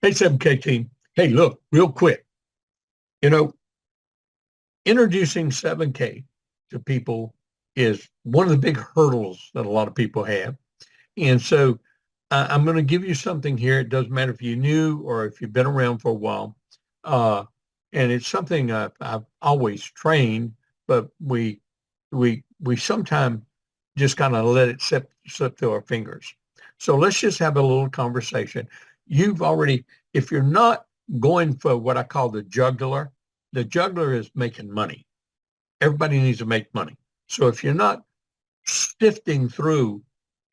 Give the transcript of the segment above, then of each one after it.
Hey, 7K team. Hey, look, real quick. You know, introducing 7K to people is one of the big hurdles that a lot of people have. And so I'm going to give you something here. It doesn't matter if you're new or if you've been around for a while. Uh, and it's something I've always trained, but we sometimes just kind of let it slip through our fingers. So let's just have a little conversation. You've already, if you're not going for what I call the juggler is making money. Everybody needs to make money. So if you're not sifting through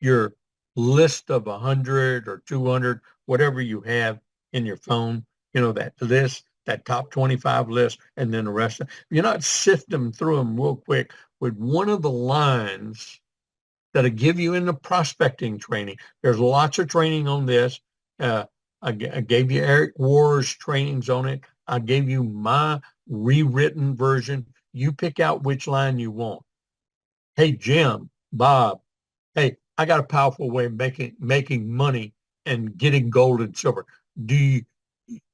your list of 100 or 200, whatever you have in your phone, that list, that top 25 list, and then the rest of you're not sifting through them real quick with one of the lines that I give you in the prospecting training. There's lots of training on this. I gave you Eric Ward's trainings on it. I gave you my rewritten version. You pick out which line you want. Hey, Jim, Bob, hey, I got a powerful way of making money and getting gold and silver.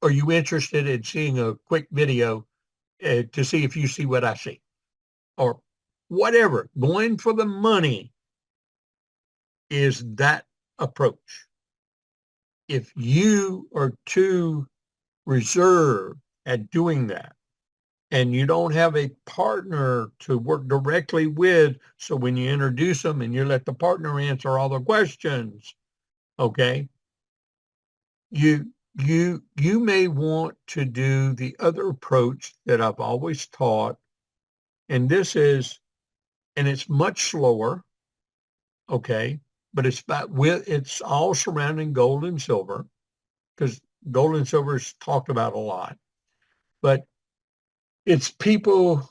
Are you interested in seeing a quick video to see if you see what I see? Or whatever. Going for the money is that approach. If you are too reserved at doing that, and you don't have a partner to work directly with, so when you introduce them and you let the partner answer all the questions, okay, you may want to do the other approach that I've always taught, and it's much slower, okay, but it's all surrounding gold and silver, because gold and silver is talked about a lot, but it's people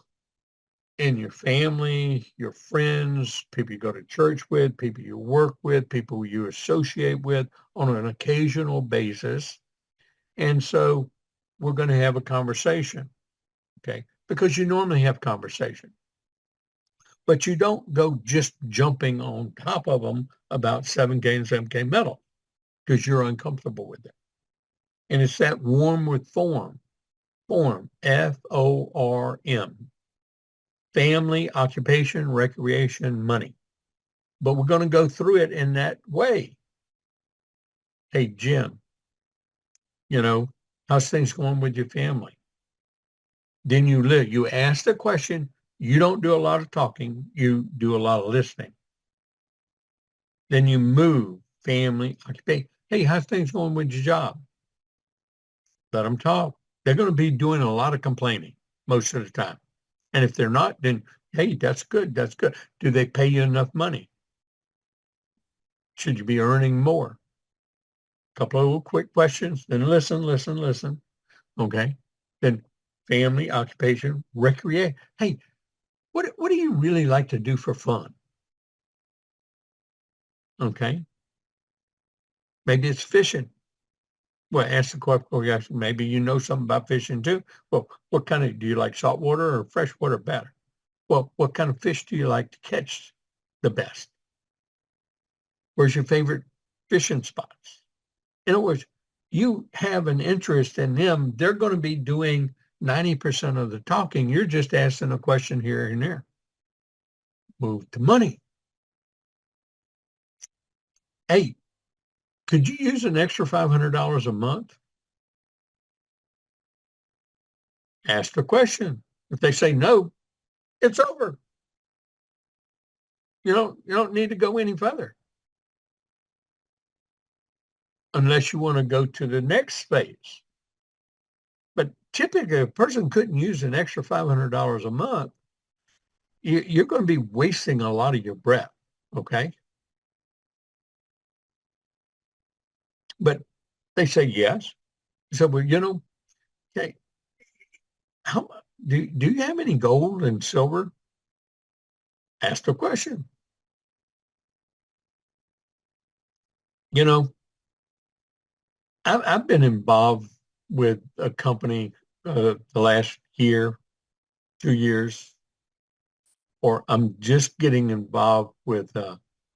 in your family, your friends, people you go to church with, people you work with, people you associate with on an occasional basis. And so we're going to have a conversation, okay? Because you normally have conversation, but you don't go just jumping on top of them about 7K and 7K metal because you're uncomfortable with it. And it's that warm with form, F-O-R-M. Family, occupation, recreation, money. But we're going to go through it in that way. Hey, Jim, how's things going with your family? Then you ask the question. You don't do a lot of talking. You do a lot of listening. Then you move family, occupation. Hey, how's things going with your job? Let them talk. They're going to be doing a lot of complaining most of the time. And if they're not, then, hey, that's good. That's good. Do they pay you enough money? Should you be earning more? A couple of little quick questions, then listen. Okay. Then family, occupation, recreate. Hey, what do you really like to do for fun? Okay. Maybe it's fishing. Well, ask the question. Maybe you know something about fishing too. Well, do you like saltwater or freshwater better? Well, what kind of fish do you like to catch the best? Where's your favorite fishing spots? In other words, you have an interest in them. They're going to be doing 90% of the talking. You're just asking a question here and there. Move to money. Hey, could you use an extra $500 a month? Ask the question. If they say no, it's over. You don't need to go any further unless you want to go to the next phase. But typically, a person couldn't use an extra $500 a month. You're going to be wasting a lot of your breath. Okay. But they say yes. So, well, okay, how do you have any gold and silver? Ask the question. You know, I've been involved with a company the last year, 2 years, or I'm just getting involved with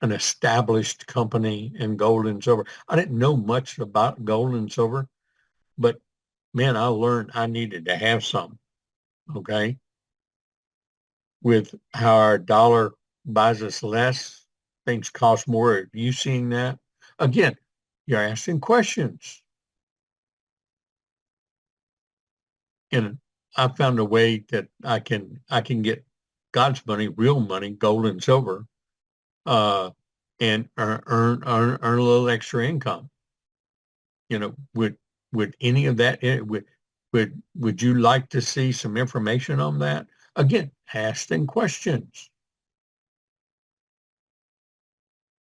an established company in gold and silver. I didn't know much about gold and silver, but man, I learned I needed to have some. Okay. With how our dollar buys us less, things cost more. Are you seeing that? Again, you're asking questions. And I found a way that I can get God's money, real money, gold and silver, uh, and earn a little extra income. Would any of that would you like to see some information on that? Again, asking questions.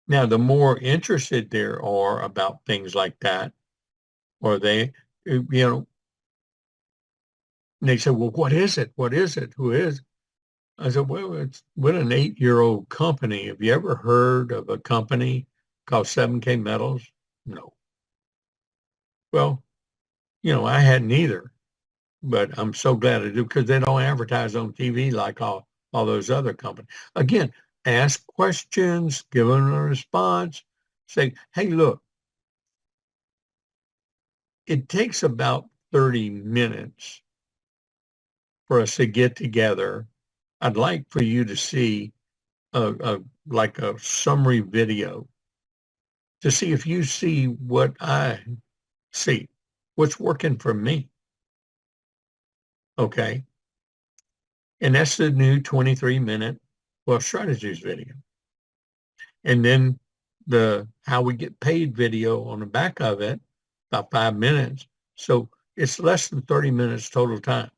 Now, the more interested there are about things like that, or they say, well, what is it? What is it? Who is? I said, well, it's with an 8-year-old company. Have you ever heard of a company called 7K Metals? No. Well, I hadn't either, but I'm so glad I do because they don't advertise on TV like all those other companies. Again, ask questions, give them a response, say, hey, look, it takes about 30 minutes for us to get together. I'd like for you to see like a summary video to see if you see what I see, what's working for me. Okay. And that's the new 23-minute wealth strategies video. And then the how we get paid video on the back of it, about 5 minutes. So it's less than 30 minutes total time.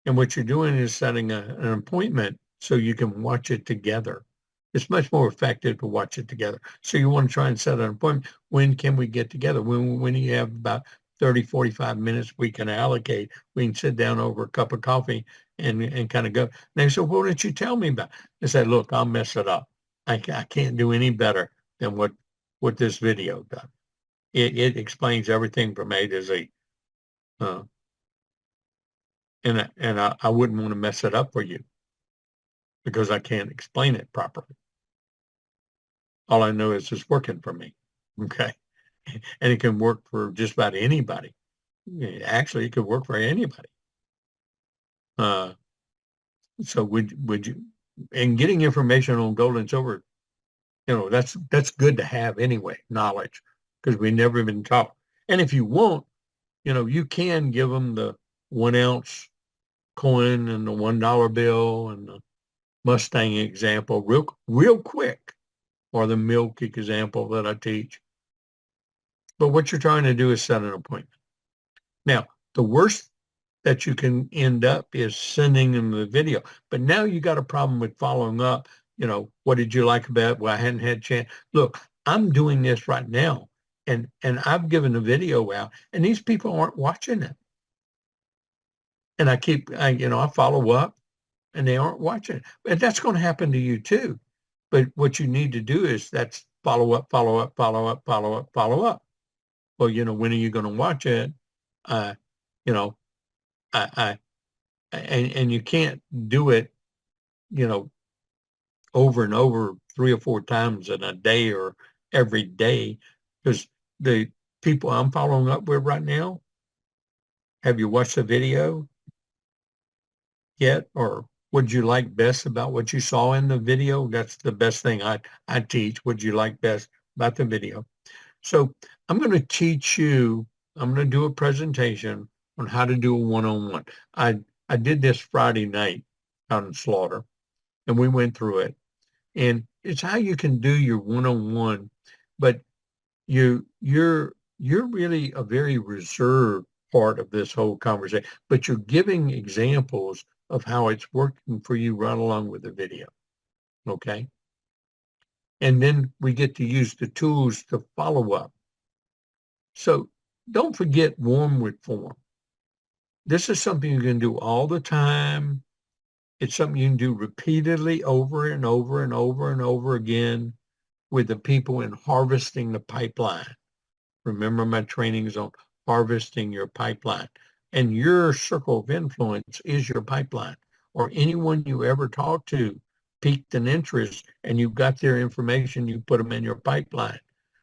And what you're doing is setting an appointment so you can watch it together. It's much more effective to watch it together. So you want to try and set an appointment. When can we get together? When you have about 30, 45 minutes we can allocate, we can sit down over a cup of coffee and kind of go. And they said, well, what did you tell me about? I said, look, I'll mess it up. I can't do any better than what this video does. It explains everything from A to Z. Uh, and I wouldn't want to mess it up for you because I can't explain it properly. All I know is it's working for me. Okay. And it can work for just about anybody. Actually, it could work for anybody. Uh, so would you, and getting information on gold and silver, that's good to have anyway, knowledge, because we never been taught. And if you want, you can give them the 1 ounce coin and the $1 bill and the Mustang example real quick, or the milk example that I teach. But what you're trying to do is set an appointment. Now, the worst that you can end up is sending them the video. But now you got a problem with following up. What did you like about it? Well, I hadn't had a chance. Look, I'm doing this right now, and I've given a video out, and these people aren't watching it. And I follow up, and they aren't watching it. And that's going to happen to you too. But what you need to do is that's follow up, follow up, follow up, follow up, follow up. Well, when are you going to watch it? Uh, you know, and you can't do it, you know, over and over 3 or 4 times in a day or every day, because the people I'm following up with right now, have you watched the video yet? Or what you like best about what you saw in the video? That's the best thing I teach. What you like best about the video? So I'm going to teach you, I'm going to do a presentation on how to do a one-on-one. I did this Friday night out in Slaughter, and we went through it. And it's how you can do your one-on-one, but you're really a very reserved part of this whole conversation, but you're giving examples of how it's working for you right along with the video. Okay. And then we get to use the tools to follow up. So don't forget warm with form. This is something you can do all the time. It's something you can do repeatedly over and over and over and over again with the people in harvesting the pipeline. Remember my trainings on harvesting your pipeline. And your circle of influence is your pipeline, or anyone you ever talk to piqued an interest and you got their information, you put them in your pipeline.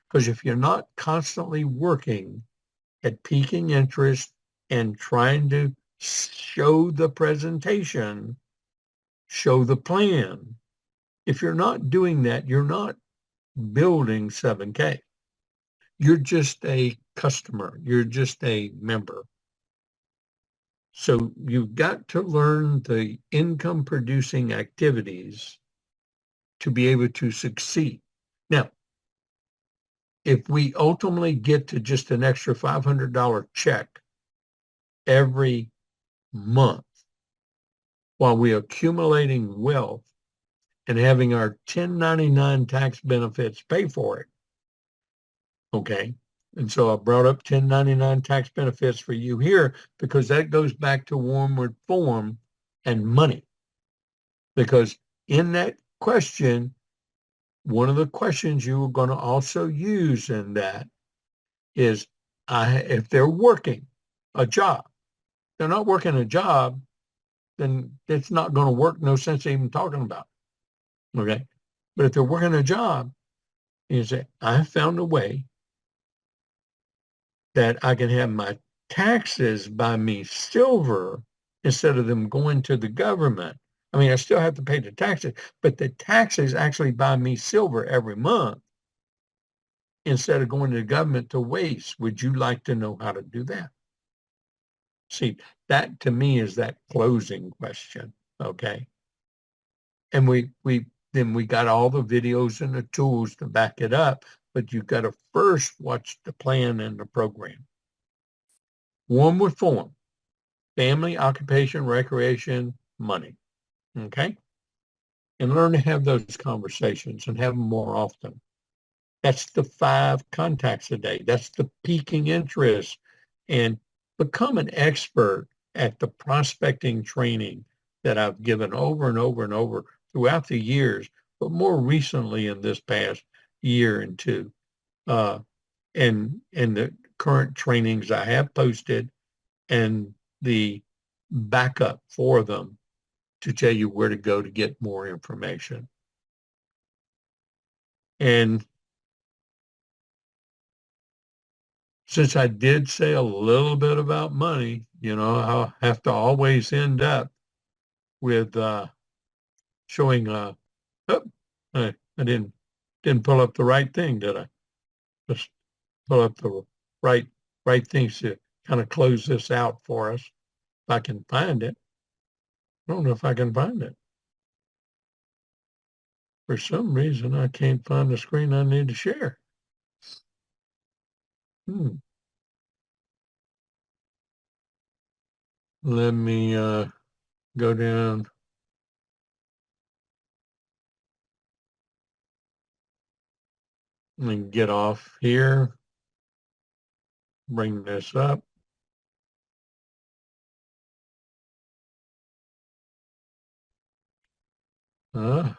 Because if you're not constantly working at piquing interest and trying to show the presentation, show the plan. If you're not doing that, you're not building 7K. You're just a customer. You're just a member. So you've got to learn the income producing activities to be able to succeed. Now, if we ultimately get to just an extra $500 check every month while we're accumulating wealth and having our 1099 tax benefits pay for it, okay? And so I brought up 1099 tax benefits for you here because that goes back to Wormwood F.O.R.M and money. Because in that question, one of the questions you are going to also use in that is if they're working a job, they're not working a job, then it's not going to work. No sense even talking about it. Okay. But if they're working a job, you say, I found a way that I can have my taxes buy me silver instead of them going to the government. I mean, I still have to pay the taxes, but the taxes actually buy me silver every month instead of going to the government to waste. Would you like to know how to do that? See, that to me is that closing question. Okay. And then we got all the videos and the tools to back it up, but you've got to first watch the plan and the program. Wormwood F.O.R.M, family, occupation, recreation, money. Okay. And learn to have those conversations and have them more often. That's the 5 contacts a day. That's the piquing interest. And become an expert at the prospecting training that I've given over and over and over throughout the years, but more recently in this past year and two. And the current trainings I have posted and the backup for them to tell you where to go to get more information. And since I did say a little bit about money, I'll have to always end up with showing oh, I didn't pull up the right thing, did I? Just pull up the right things to kind of close this out for us. If I can find it. I don't know if I can find it. For some reason I can't find the screen I need to share. Let me go down and get off here. Bring this up. Uh,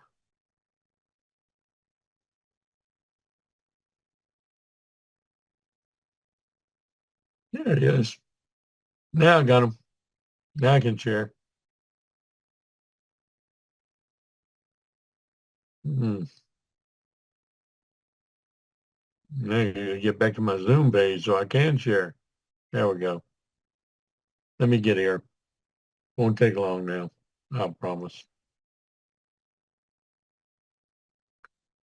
there it is. Now I got them. Now I can share. Hmm. Now I gotta get back to my Zoom page so I can share. There we go. Let me get here. Won't take long now. I promise.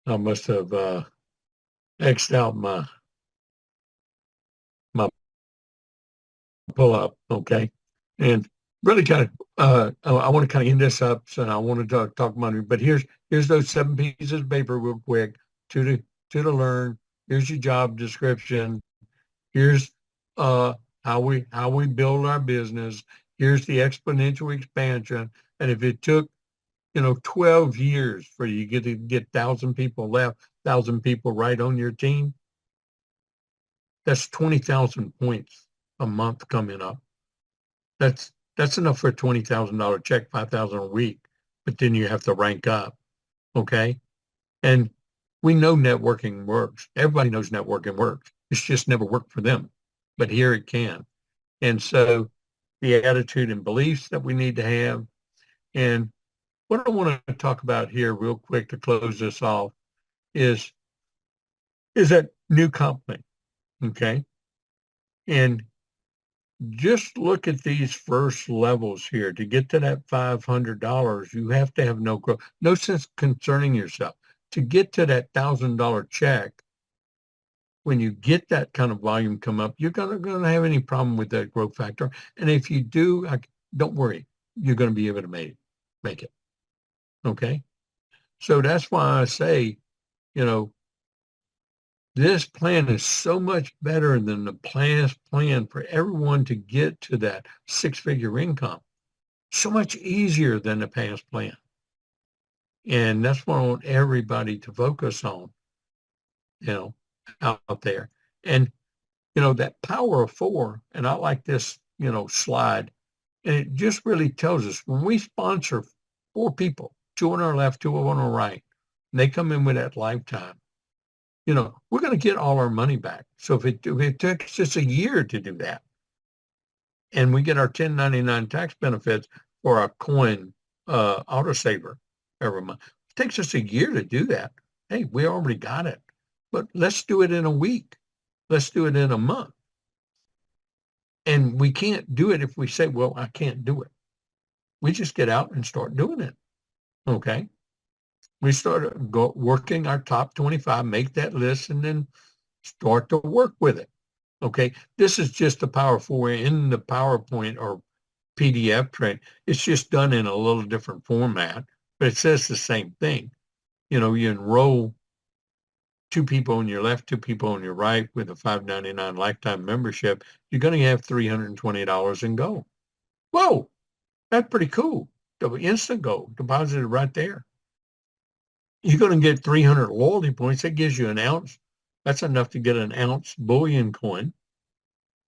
I must have X'd out my pull up. Okay. And really kind of I want to kind of end this up, so I want to talk money. But here's those 7 pieces of paper real quick. To learn. Here's your job description. Here's uh how we build our business. Here's the exponential expansion. And if it took 12 years for you to get 1,000 people left, 1,000 people right on your team, that's 20,000 points a month coming up. That's enough for a $20,000 check, 5,000 a week. But then you have to rank up, okay? And we know networking works. Everybody knows networking works. It's just never worked for them, but here it can. And so the attitude and beliefs that we need to have. And what I want to talk about here real quick to close this off is that new company, okay? And just look at these first levels here. To get to that $500, you have to have no growth. No sense concerning yourself. To get to that $1,000 check, when you get that kind of volume come up, you're gonna have any problem with that growth factor. And if you do, don't worry, you're going to be able to make it. Okay. So that's why I say, you know, this plan is so much better than the past plan for everyone to get to that six-figure income. So much easier than the past plan. And that's what I want everybody to focus on, you know, out there. And, you know, that power of four, and I like this, you know, slide, and it just really tells us when we sponsor four people, two on our left, two on our right, and they come in with that lifetime, you know, we're going to get all our money back. So if it takes us a year to do that, and we get our 1099 tax benefits for our coin autosaver every month, it takes us a year to do that. Hey, we already got it, but let's do it in a week. Let's do it in a month. And we can't do it if we say, well, I can't do it. We just get out and start doing it. Okay. We start working our top 25, make that list, and then start to work with it. Okay. This is just the Power 4 in the PowerPoint or PDF tray. It's just done in a little different format, but it says the same thing. You know, you enroll two people on your left, two people on your right with a $5.99 lifetime membership. You're going to have $320 in gold. Whoa, that's pretty cool. The instant gold deposited right there. You're going to get 300 loyalty points. That gives you an ounce. That's enough to get an ounce bullion coin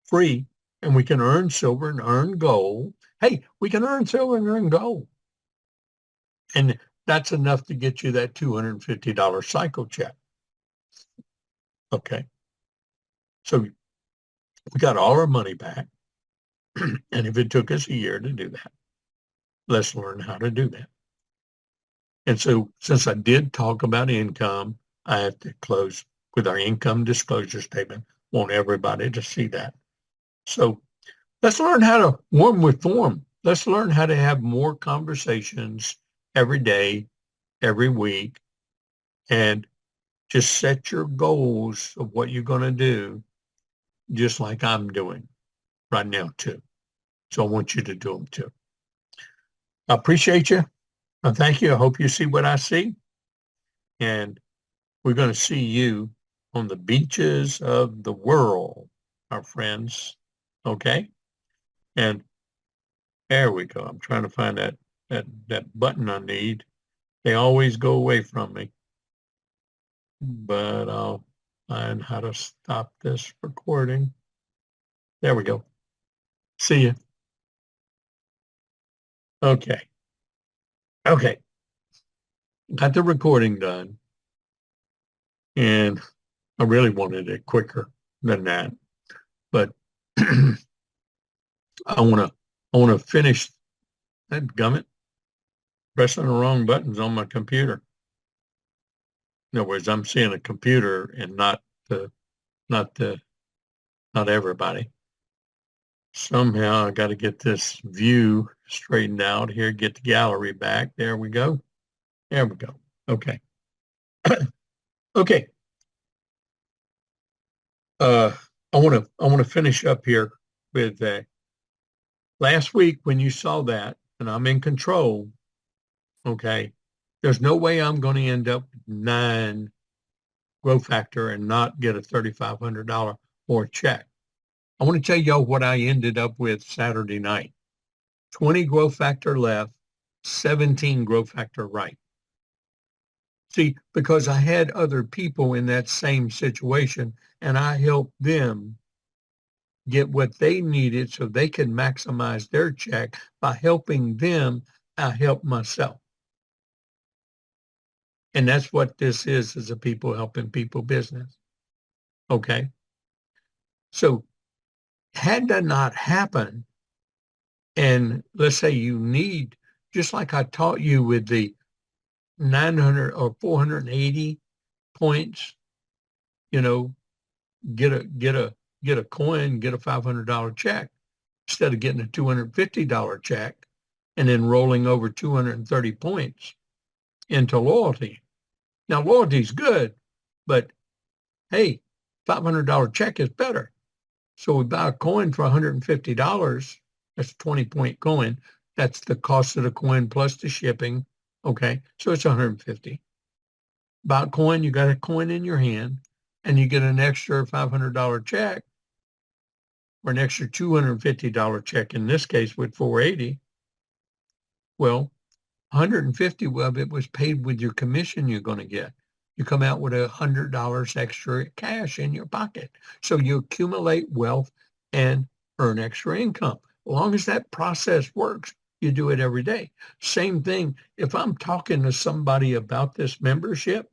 free. And we can earn silver and earn gold. Hey, we can earn silver and earn gold. And that's enough to get you that $250 cycle check. Okay. So we got all our money back. And if it took us a year to do that, let's learn how to do that. And so since I did talk about income, I have to close with our income disclosure statement. Want everybody to see that. So let's learn how to warm with form. Let's learn how to have more conversations every day, every week, and just set your goals of what you're going to do, just like I'm doing right now too. So I want you to do them too. I appreciate you. I thank you. I hope you see what I see. And we're going to see you on the beaches of the world, our friends. Okay? And there we go. I'm trying to find that button I need. They always go away from me. But I'll find how to stop this recording. There we go. See you. Okay. Okay. Got the recording done. And I really wanted it quicker than that. But I wanna finish that gummit pressing the wrong buttons on my computer. In other words, I'm seeing a computer and not everybody. Somehow I got to get this view straightened out here, get the gallery back. There we go. There we go. Okay. Okay. I want to finish up here with last week when you saw that, and I'm in control. Okay. There's no way I'm going to end up with 9 growth factor and not get a $3,500 more check. I want to tell y'all what I ended up with Saturday night. 20 growth factor left, 17 growth factor right. See, because I had other people in that same situation and I helped them get what they needed so they could maximize their check. By helping them, I helped myself. And that's what this is a people helping people business. Okay. So had that not happened, and let's say you need, just like I taught you with the 900 or 480 points, you know, get a get a coin, get a $500 check instead of getting a $250 check and then rolling over 230 points into loyalty. Now, loyalty is good, but hey, $500 check is better. So we buy a coin for $150. That's a 20-point coin. That's the cost of the coin plus the shipping. Okay, so it's 150. Buy a coin, you got a coin in your hand, and you get an extra $500 check or an extra $250 check in this case with 480. Well, 150 of it was paid with your commission you're going to get. You come out with $100 extra cash in your pocket. So you accumulate wealth and earn extra income. As long as that process works, you do it every day. Same thing, if I'm talking to somebody about this membership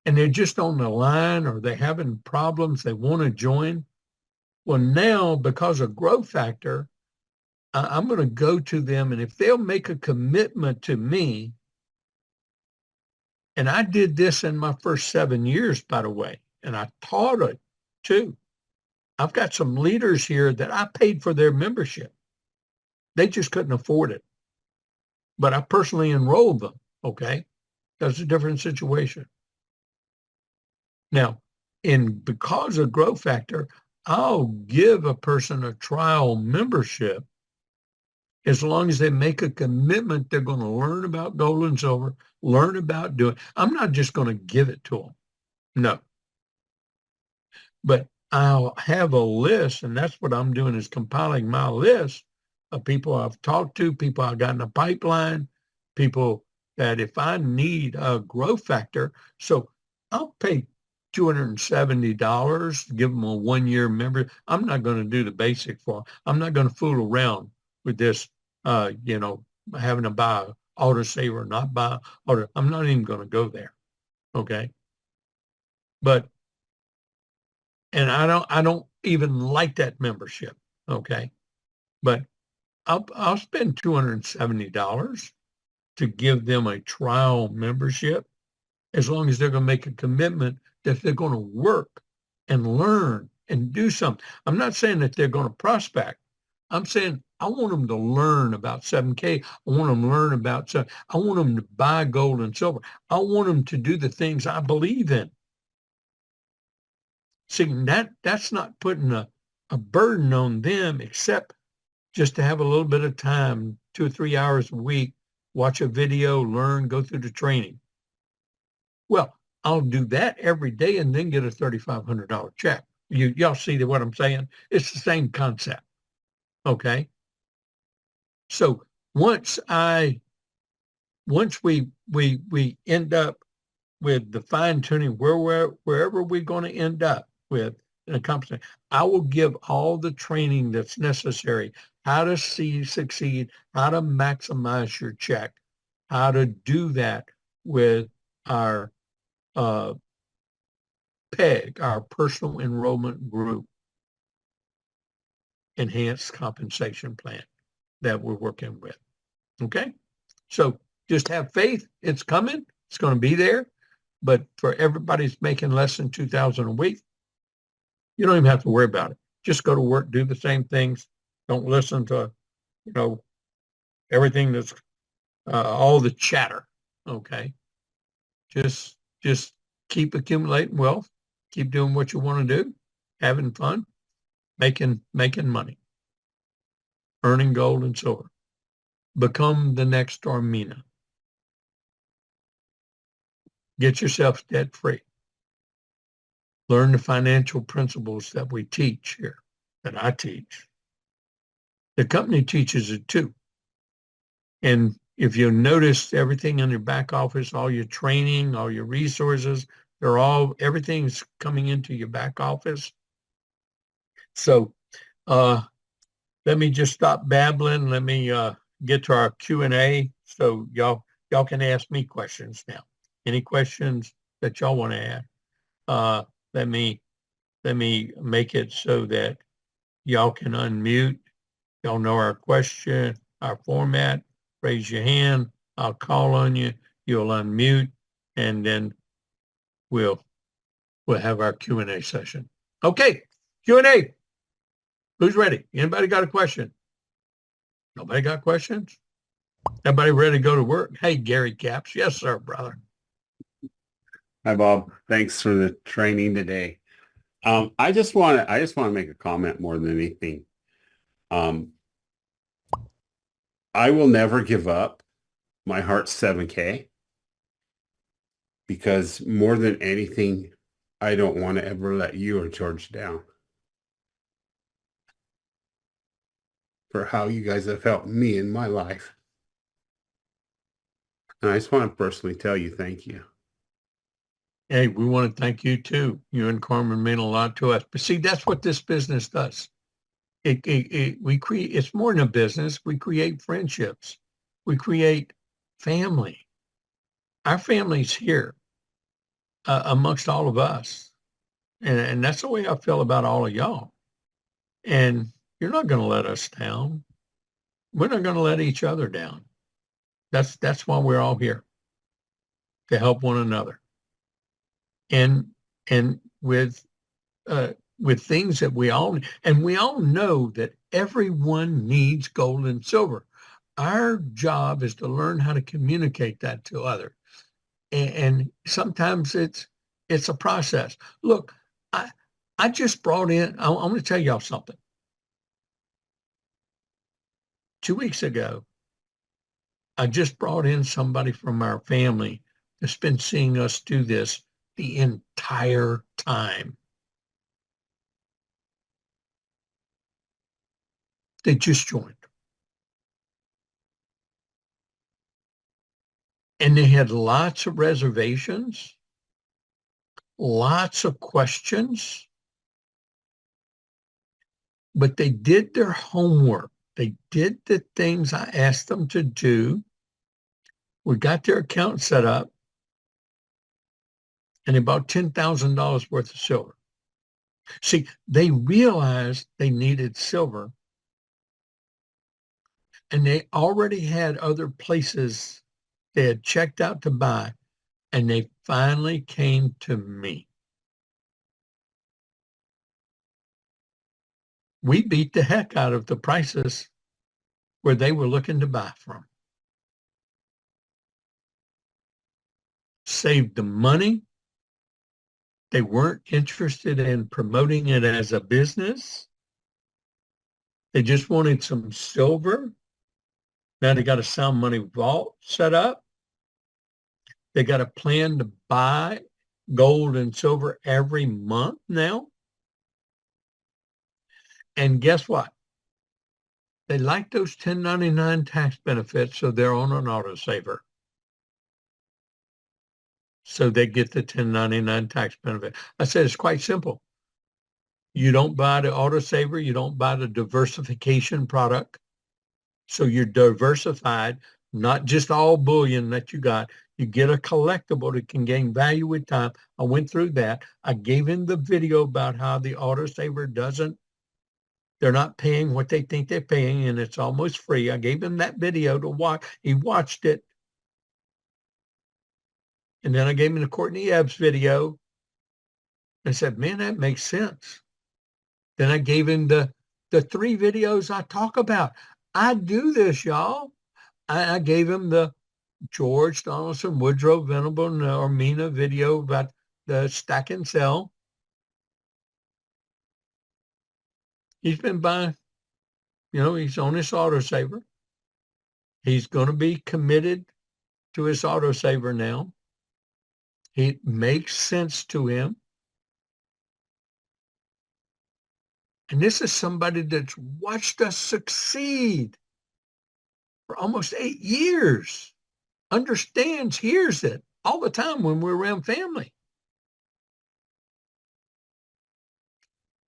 and they're just on the line or they're having problems, they want to join. Well, now because of growth factor, I'm going to go to them, and if they'll make a commitment to me, and I did this in my first 7 years, by the way, and I taught it too. I've got some leaders here that I paid for their membership. They just couldn't afford it. But I personally enrolled them, okay? That's a different situation. Now, because of growth factor, I'll give a person a trial membership as long as they make a commitment. They're going to learn about gold and silver, learn about doing. I'm not just going to give it to them. No. But I'll have a list, and that's what I'm doing is compiling my list of people I've talked to, people I've got in the pipeline, people that if I need a growth factor, so I'll pay $270 to give them a 1-year member. I'm not going to do the basic for them. I'm not going to fool around with this, having to buy auto saver, not buy auto. I'm not even going to go there. Okay. But and I don't even like that membership. Okay. But I'll spend $270 to give them a trial membership as long as they're going to make a commitment that they're going to work and learn and do something. I'm not saying that they're going to prospect. I'm saying I want them to learn about 7K. I want them to learn about, I want them to buy gold and silver. I want them to do the things I believe in. See, that's not putting a burden on them except just to have a little bit of time, 2 or 3 hours a week, watch a video, learn, go through the training. Well, I'll do that every day and then get a $3,500 check. Y'all see what I'm saying? It's the same concept. Okay. So once we end up with the fine tuning wherever we're going to end up with an accomplishment, I will give all the training that's necessary, how to succeed, how to maximize your check, how to do that with our PEG, our personal enrollment group enhanced compensation plan that we're working with. Okay. So just have faith. It's coming. It's going to be there. But for everybody's making less than 2,000 a week, you don't even have to worry about it. Just go to work, do the same things. Don't listen to, everything that's all the chatter. Okay. Just keep accumulating wealth, keep doing what you want to do, having fun, making money, earning gold and silver. Become the next Armina. Get yourself debt free. Learn the financial principles that we teach here, that I teach. The company teaches it too. And if you notice everything in your back office, all your training, all your resources, everything's coming into your back office. So let me just stop babbling. Let me get to our Q&A. So y'all can ask me questions now. Any questions that y'all want to add? Let me make it so that y'all can unmute. Y'all know our question, our format. Raise your hand. I'll call on you. You'll unmute, and then we'll have our Q&A session. Okay. Q&A. Who's ready? Anybody got a question? Nobody got questions? Everybody ready to go to work? Hey, Gary Caps. Yes, sir, brother. Hi, Bob. Thanks for the training today. I just want to make a comment more than anything. Um, I will never give up my Heart's 7K because more than anything, I don't want to ever let you or George down for how you guys have helped me in my life. And I just want to personally tell you thank you. Hey, we want to thank you too. You and Carmen mean a lot to us. But see, that's what this business does. We create, it's more than a business. We create friendships. We create family. Our family's here amongst all of us. And that's the way I feel about all of y'all. And you're not going to let us down. We're not going to let each other down. That's why we're all here, to help one another. And and with things that we all know that everyone needs gold and silver. Our job is to learn how to communicate that to others. And sometimes it's a process. Look, I just brought in, I'm going to tell y'all something. 2 weeks ago, I just brought in somebody from our family that's been seeing us do this the entire time. They just joined. And they had lots of reservations, lots of questions, but they did their homework. They did the things I asked them to do. We got their account set up and about $10,000 worth of silver. See, they realized they needed silver and they already had other places they had checked out to buy, and they finally came to me. We beat the heck out of the prices where they were looking to buy from. Saved the money. They weren't interested in promoting it as a business. They just wanted some silver. Now they got a sound money vault set up. They got a plan to buy gold and silver every month now. And guess what? They like those 1099 tax benefits, so they're on an autosaver. So they get the 1099 tax benefit. I said it's quite simple. You don't buy the autosaver, you don't buy the diversification product. So you're diversified, not just all bullion that you got. You get a collectible that can gain value with time. I went through that. I gave him the video about how the autosaver doesn't, they're not paying what they think they're paying, and it's almost free. I gave him that video to watch. He watched it. And then I gave him the Courtney Ebbs video and said, man, that makes sense. Then I gave him the three videos I talk about. I do this, y'all. I gave him the George Donaldson, Woodrow Venable, and Armina video about the stack and sell. He's been buying, he's on his autosaver. He's going to be committed to his autosaver now. It makes sense to him. And this is somebody that's watched us succeed for almost 8 years, understands, hears it all the time when we're around family.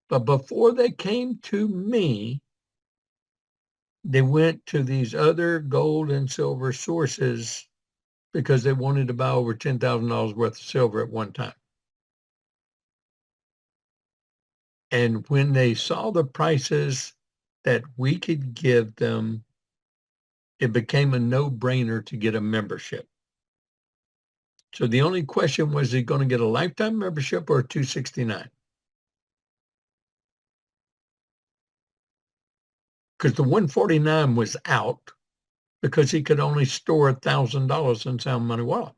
But before they came to me, they went to these other gold and silver sources because they wanted to buy over $10,000 worth of silver at one time. And when they saw the prices that we could give them, it became a no-brainer to get a membership. So the only question was, is he going to get a lifetime membership or a $269? because the 149 was out because he could only store $1,000 in Sound Money Wallet.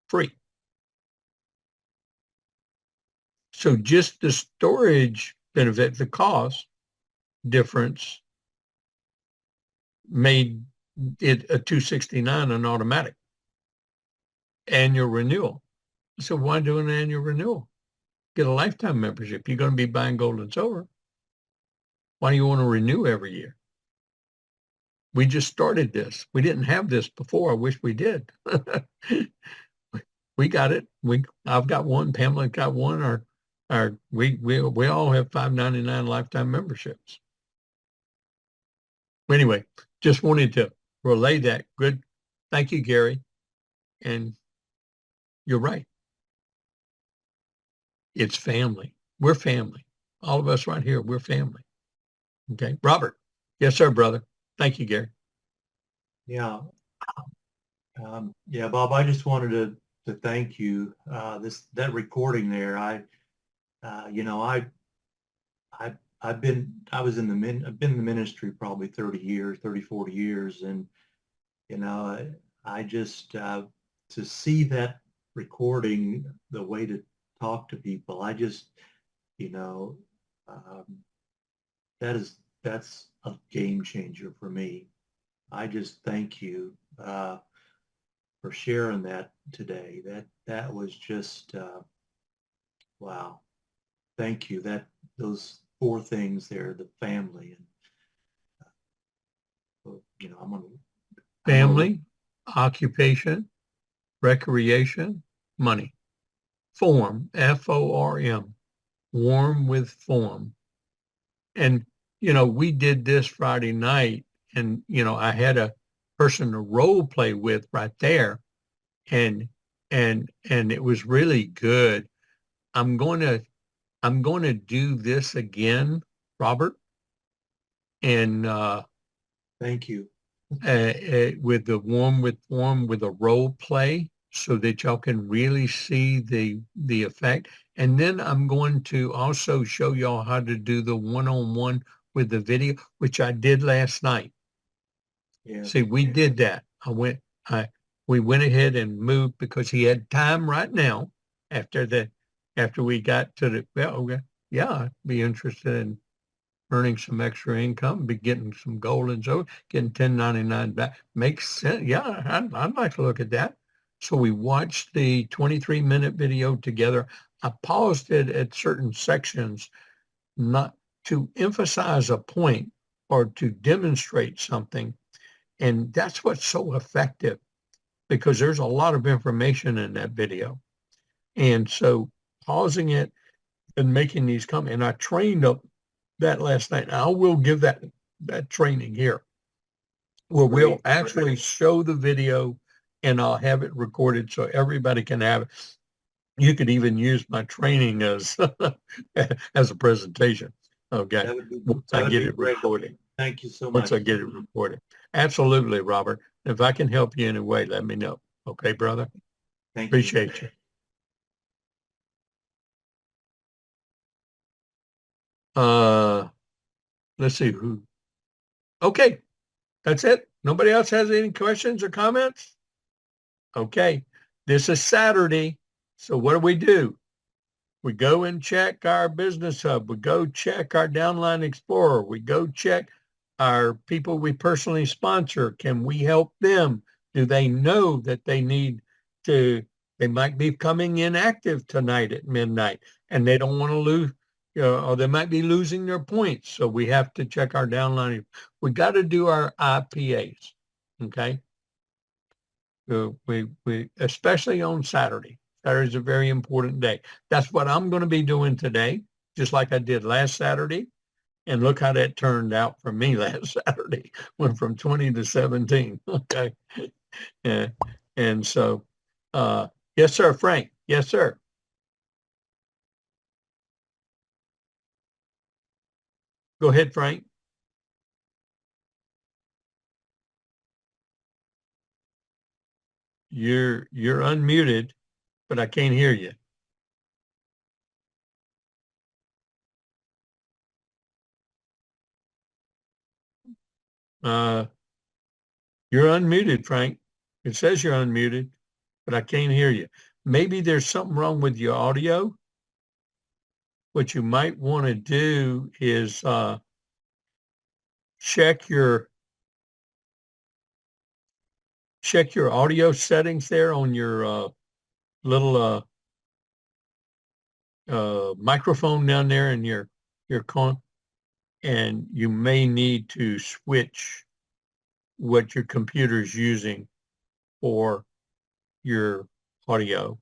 Free. So just the storage benefit, the cost difference made it a 269 an automatic annual renewal. So why do an annual renewal? Get a lifetime membership. You're going to be buying gold and silver. Why do you want to renew every year? We just started this. We didn't have this before. I wish we did. We got it. I've got one. Pamela got one. We all have $5.99 lifetime memberships. Anyway, just wanted to relay that. Good. Thank you, Gary. And you're right. It's family. We're family. All of us right here, we're family. Okay. Robert. Yes, sir, brother. Thank you, Gary. Yeah. Yeah, Bob, I just wanted to thank you. That recording there, I've been in the ministry probably 30 years, 30, 40 years. And, I just, to see that recording, the way to talk to people, I just, that's a game changer for me. I just thank you for sharing that today. That was just wow. Thank you. Those four things there, the family, and Family, occupation, recreation, money. F.O.R.M, F-O-R-M, warm with form. And, we did this Friday night, and, I had a person to role play with right there, and it was really good. I'm going to do this again, Robert, and thank you. with the warm with form with a role play so that y'all can really see the effect. And then I'm going to also show y'all how to do the one-on-one with the video, which I did last night. Yeah. See, we did that. We went ahead and moved because he had time right now after we got to the, well, yeah, I'd be interested in earning some extra income, be getting some gold and so getting 1099 back. Makes sense. Yeah, I'd like to look at that. So we watched the 23-minute video together. I paused it at certain sections, not to emphasize a point or to demonstrate something. And that's what's so effective, because there's a lot of information in that video. And so pausing it and making these comments, and I trained up that last night. I will give that training here where we'll actually show the video and I'll have it recorded so everybody can have it. You could even use my training as as a presentation. Okay. Once I get it recorded. Thank you so much. Once I get it recorded. Absolutely, Robert. If I can help you in any way, let me know. Okay, brother? Thank Appreciate you. Let's see who. Okay, that's it. Nobody else has any questions or comments? Okay, this is Saturday. So what do? We go and check our business hub. We go check our Downline Explorer. We go check our people we personally sponsor. Can we help them? Do they know that they might be becoming inactive tonight at midnight and they don't want to lose, or they might be losing their points. So we have to check our downline. We got to do our IPAs. Okay. We especially on Saturday. Saturday's a very important day. That's what I'm going to be doing today, just like I did last Saturday. And look how that turned out for me last Saturday. Went from 20 to 17. Okay. Yeah. And so, yes, sir, Frank. Yes, sir. Go ahead, Frank. You're unmuted, but I can't hear you. You're unmuted, Frank. It says you're unmuted, but I can't hear you. Maybe there's something wrong with your audio. What you might want to do is check your audio settings there on your little microphone down there in your con, and you may need to switch what your computer is using for your audio.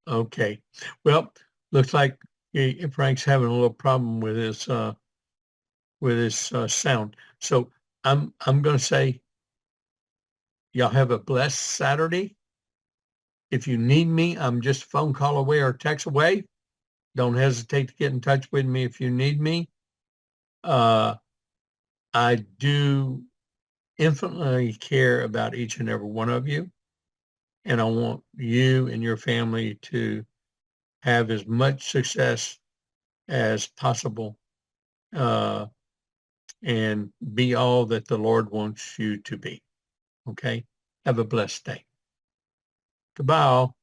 Okay. Well, looks like Frank's having a little problem with his sound. So I'm going to say y'all have a blessed Saturday. If you need me, I'm just a phone call away or text away. Don't hesitate to get in touch with me if you need me. I do infinitely care about each and every one of you, and I want you and your family to have as much success as possible, and be all that the Lord wants you to be. Okay? Have a blessed day. Goodbye all.